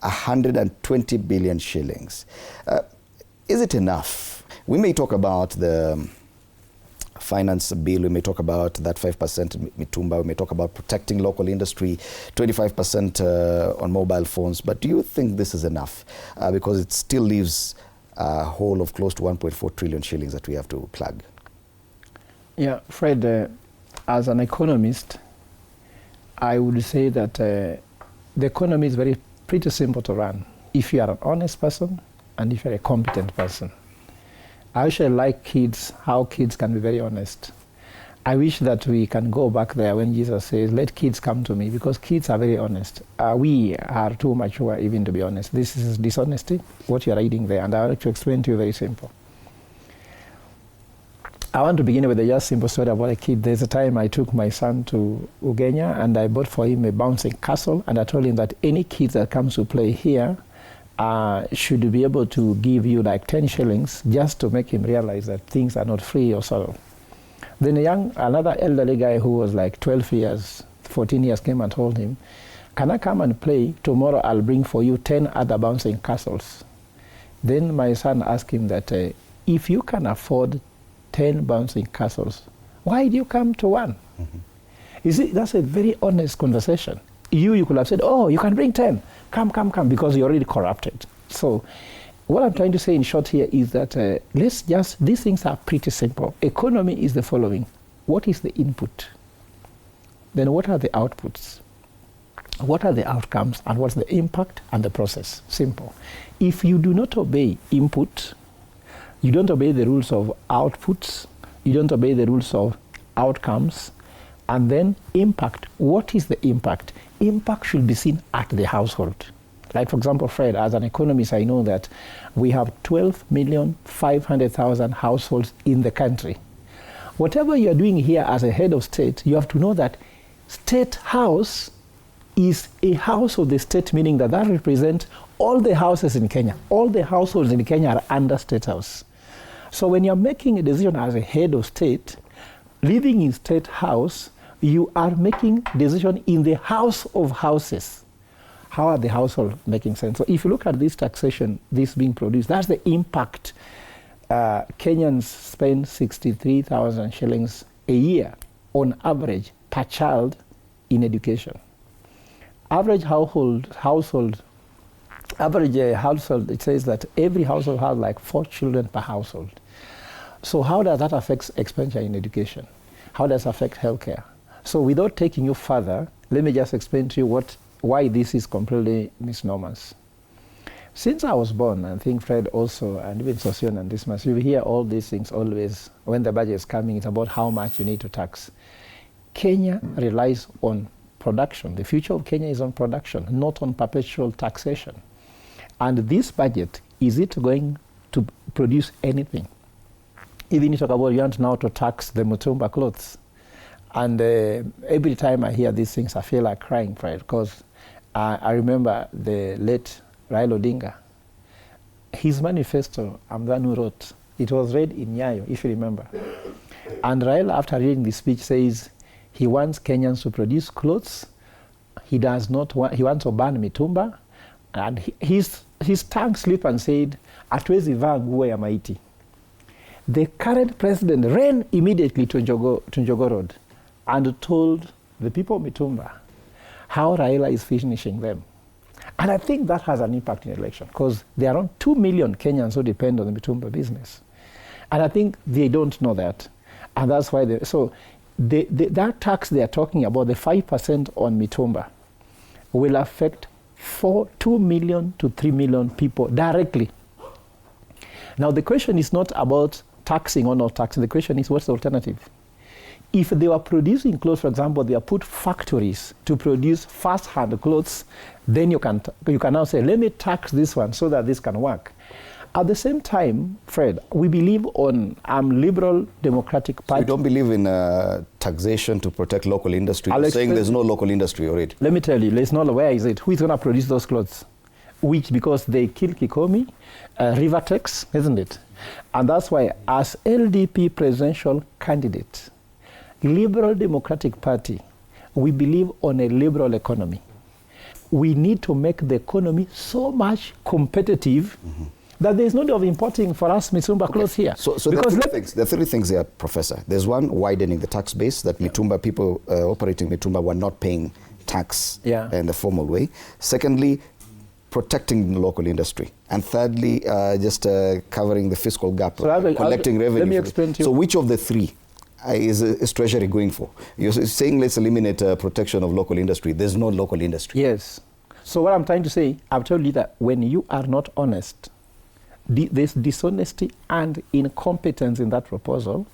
120 billion shillings. Is it enough? We may talk about the finance bill, we may talk about that 5% mitumba, we may talk about protecting local industry, 25% on mobile phones, but do you think this is enough? Because it still leaves a hole of close to 1.4 trillion shillings that we have to plug. Yeah, Fred, as an economist, I would say that the economy is pretty simple to run if you are an honest person and if you're a competent person. I actually like how kids can be very honest. I wish that we can go back there when Jesus says, let kids come to me, because kids are very honest. We are too mature even to be honest. This is dishonesty, what you're reading there, and I'll actually explain to you very simple. I want to begin with a just simple story about a kid. There's a time I took my son to Ugenya and I bought for him a bouncing castle, and I told him that any kid that comes to play here should be able to give you like 10 shillings just to make him realize that things are not free or so. Then another elderly guy who was like 12 years, 14 years came and told him, can I come and play? Tomorrow I'll bring for you 10 other bouncing castles. Then my son asked him that if you can afford 10 bouncing castles, why do you come to one? Mm-hmm. You see, that's a very honest conversation. You could have said, oh, you can bring 10. Come, because you're already corrupted. So what I'm trying to say in short here is that these things are pretty simple. Economy is the following. What is the input? Then what are the outputs? What are the outcomes? And what's the impact and the process? Simple. If you do not obey input, you don't obey the rules of outputs, you don't obey the rules of outcomes, and then impact. What is the impact? Impact should be seen at the household. Like, for example, Fred, as an economist, I know that we have 12,500,000 households in the country. Whatever you're doing here as a head of state, you have to know that State House is a house of the state, meaning that represents all the houses in Kenya. All the households in Kenya are under State House. So when you're making a decision as a head of state, living in State House, you are making decision in the house of houses. How are the households making sense? So if you look at this taxation, this being produced, that's the impact. Kenyans spend 63,000 shillings a year on average per child in education. Average household, it says that every household has like 4 children per household. So how does that affect expenditure in education? How does it affect healthcare? So without taking you further, let me just explain to you why this is completely misnomers. Since I was born, I think Fred also, and even Sosion and Dismas, you hear all these things always. When the budget is coming, it's about how much you need to tax. Kenya relies on production. The future of Kenya is on production, not on perpetual taxation. And this budget, is it going to produce anything? Even you talk about you want now to tax the mitumba clothes. And every time I hear these things, I feel like crying, Fred, because I remember the late Raila Odinga. His manifesto, I'm the one who wrote, it was read in Nyayo, if you remember. And Raila, after reading the speech, says he wants Kenyans to produce clothes. He wants to ban mitumba. And his tongue slipped and said, "Hatuwezi vaa nguo ya maiti." The current president ran immediately to Njogo Road and told the people of Mitumba how Raila is finishing them. And I think that has an impact in the election, because there are around 2 million Kenyans who depend on the Mitumba business. And I think they don't know that. And that's why that tax they are talking about, the 5% on Mitumba, will affect 2 million to 3 million people directly. Now the question is not about taxing or not taxing. The question is, what's the alternative? If they were producing clothes, for example, they are put factories to produce first-hand clothes, then you can now say, let me tax this one so that this can work. At the same time, Fred, we believe on liberal democratic party. So you don't believe in taxation to protect local industry? You're saying there's no local industry already. Let me tell you, there's no, where is it? Who is going to produce those clothes? Which, because they kill Kikomi, Rivertex, isn't it? And that's why, as LDP presidential candidate, Liberal Democratic Party, we believe on a liberal economy. we need to make the economy so much competitive that there's no need of importing for us mitumba clothes here. So there are three things here, Professor. There's one, widening the tax base, that mitumba people operating mitumba were not paying tax in the formal way. Secondly, protecting the local industry. And thirdly, just covering the fiscal gap, collecting revenue. Let me explain to you. So which of the three is Treasury going for? You're saying let's eliminate protection of local industry. There's no local industry. Yes. So what I'm trying to say, I've told you that when you are not honest, there's dishonesty and incompetence in that proposal,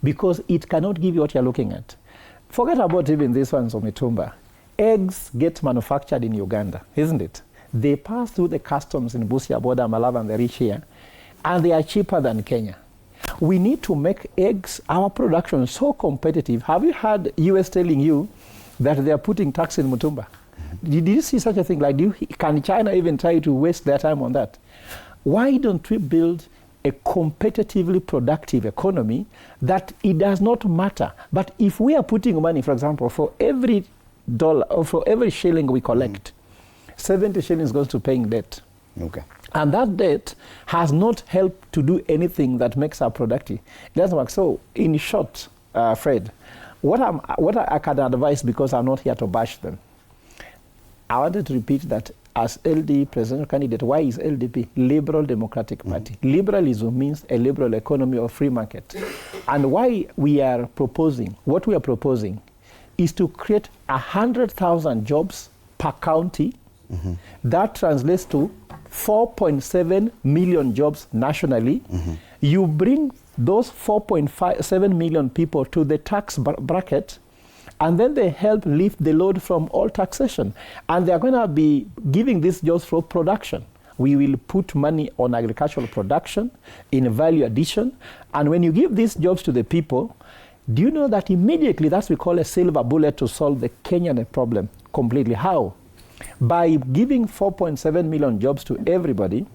because it cannot give you what you're looking at. Forget about even this one, so mitumba. Eggs get manufactured in Uganda, isn't it? They pass through the customs in Busia border, Malava, and they reach here, and they are cheaper than Kenya. We need to make eggs, our production, so competitive. Have you heard US telling you that they are putting tax in mitumba? Did you see such a thing? Like, can China even try to waste their time on that? Why don't we build a competitively productive economy that it does not matter? But if we are putting money, for example, for every dollar or for every shilling we collect, 70 shillings goes to paying debt. Okay. And that debt has not helped to do anything that makes us productive. It doesn't work. So, in short, Fred, what I can advise, because I'm not here to bash them, I wanted to repeat that as LD presidential candidate, why is LDP? Liberal Democratic Party. Liberalism means a liberal economy or free market. And why we are proposing, what we are proposing is to create 100,000 jobs per county. That translates to 4.7 million jobs nationally. You bring those 4.7 million people to the tax bracket, and then they help lift the load from all taxation. And they're going to be giving these jobs for production. We will put money on agricultural production, in value addition. And when you give these jobs to the people, do you know that immediately that's what we call a silver bullet to solve the Kenyan problem completely? How? By giving 4.7 million jobs to everybody,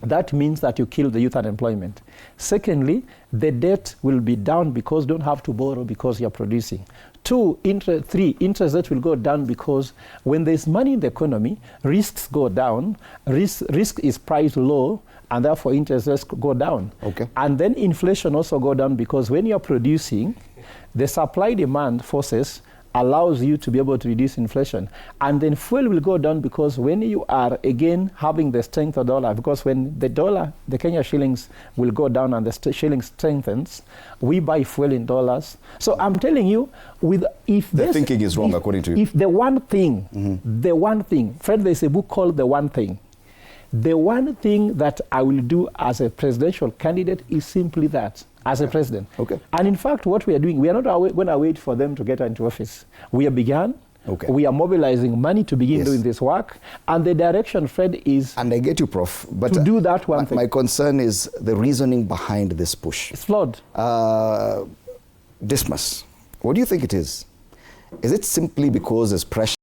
that means that you kill the youth unemployment. Secondly, the debt will be down because you don't have to borrow because you're producing. Three, interest rate will go down because when there's money in the economy, risks go down, risk is priced low, and therefore interest rates go down. Okay. And then inflation also go down because when you're producing, the supply-demand forces allows you to be able to reduce inflation. And then fuel will go down because when you are again having the strength of dollar, because when the dollar, the Kenya shillings will go down and the shilling strengthens, we buy fuel in dollars. So I'm telling you, if the thinking is wrong according to you. If the one thing, Fred, there's a book called The One Thing. The one thing that I will do as a presidential candidate is simply that. As a president. Okay. And in fact, what we are doing, we are not going to wait for them to get into office. We have begun. Okay. We are mobilizing money to begin doing this work. And the direction, Fred, is... And I get you, Prof. But to do that one thing. My concern is the reasoning behind this push. It's flawed. Dismas. What do you think it is? Is it simply because there's pressure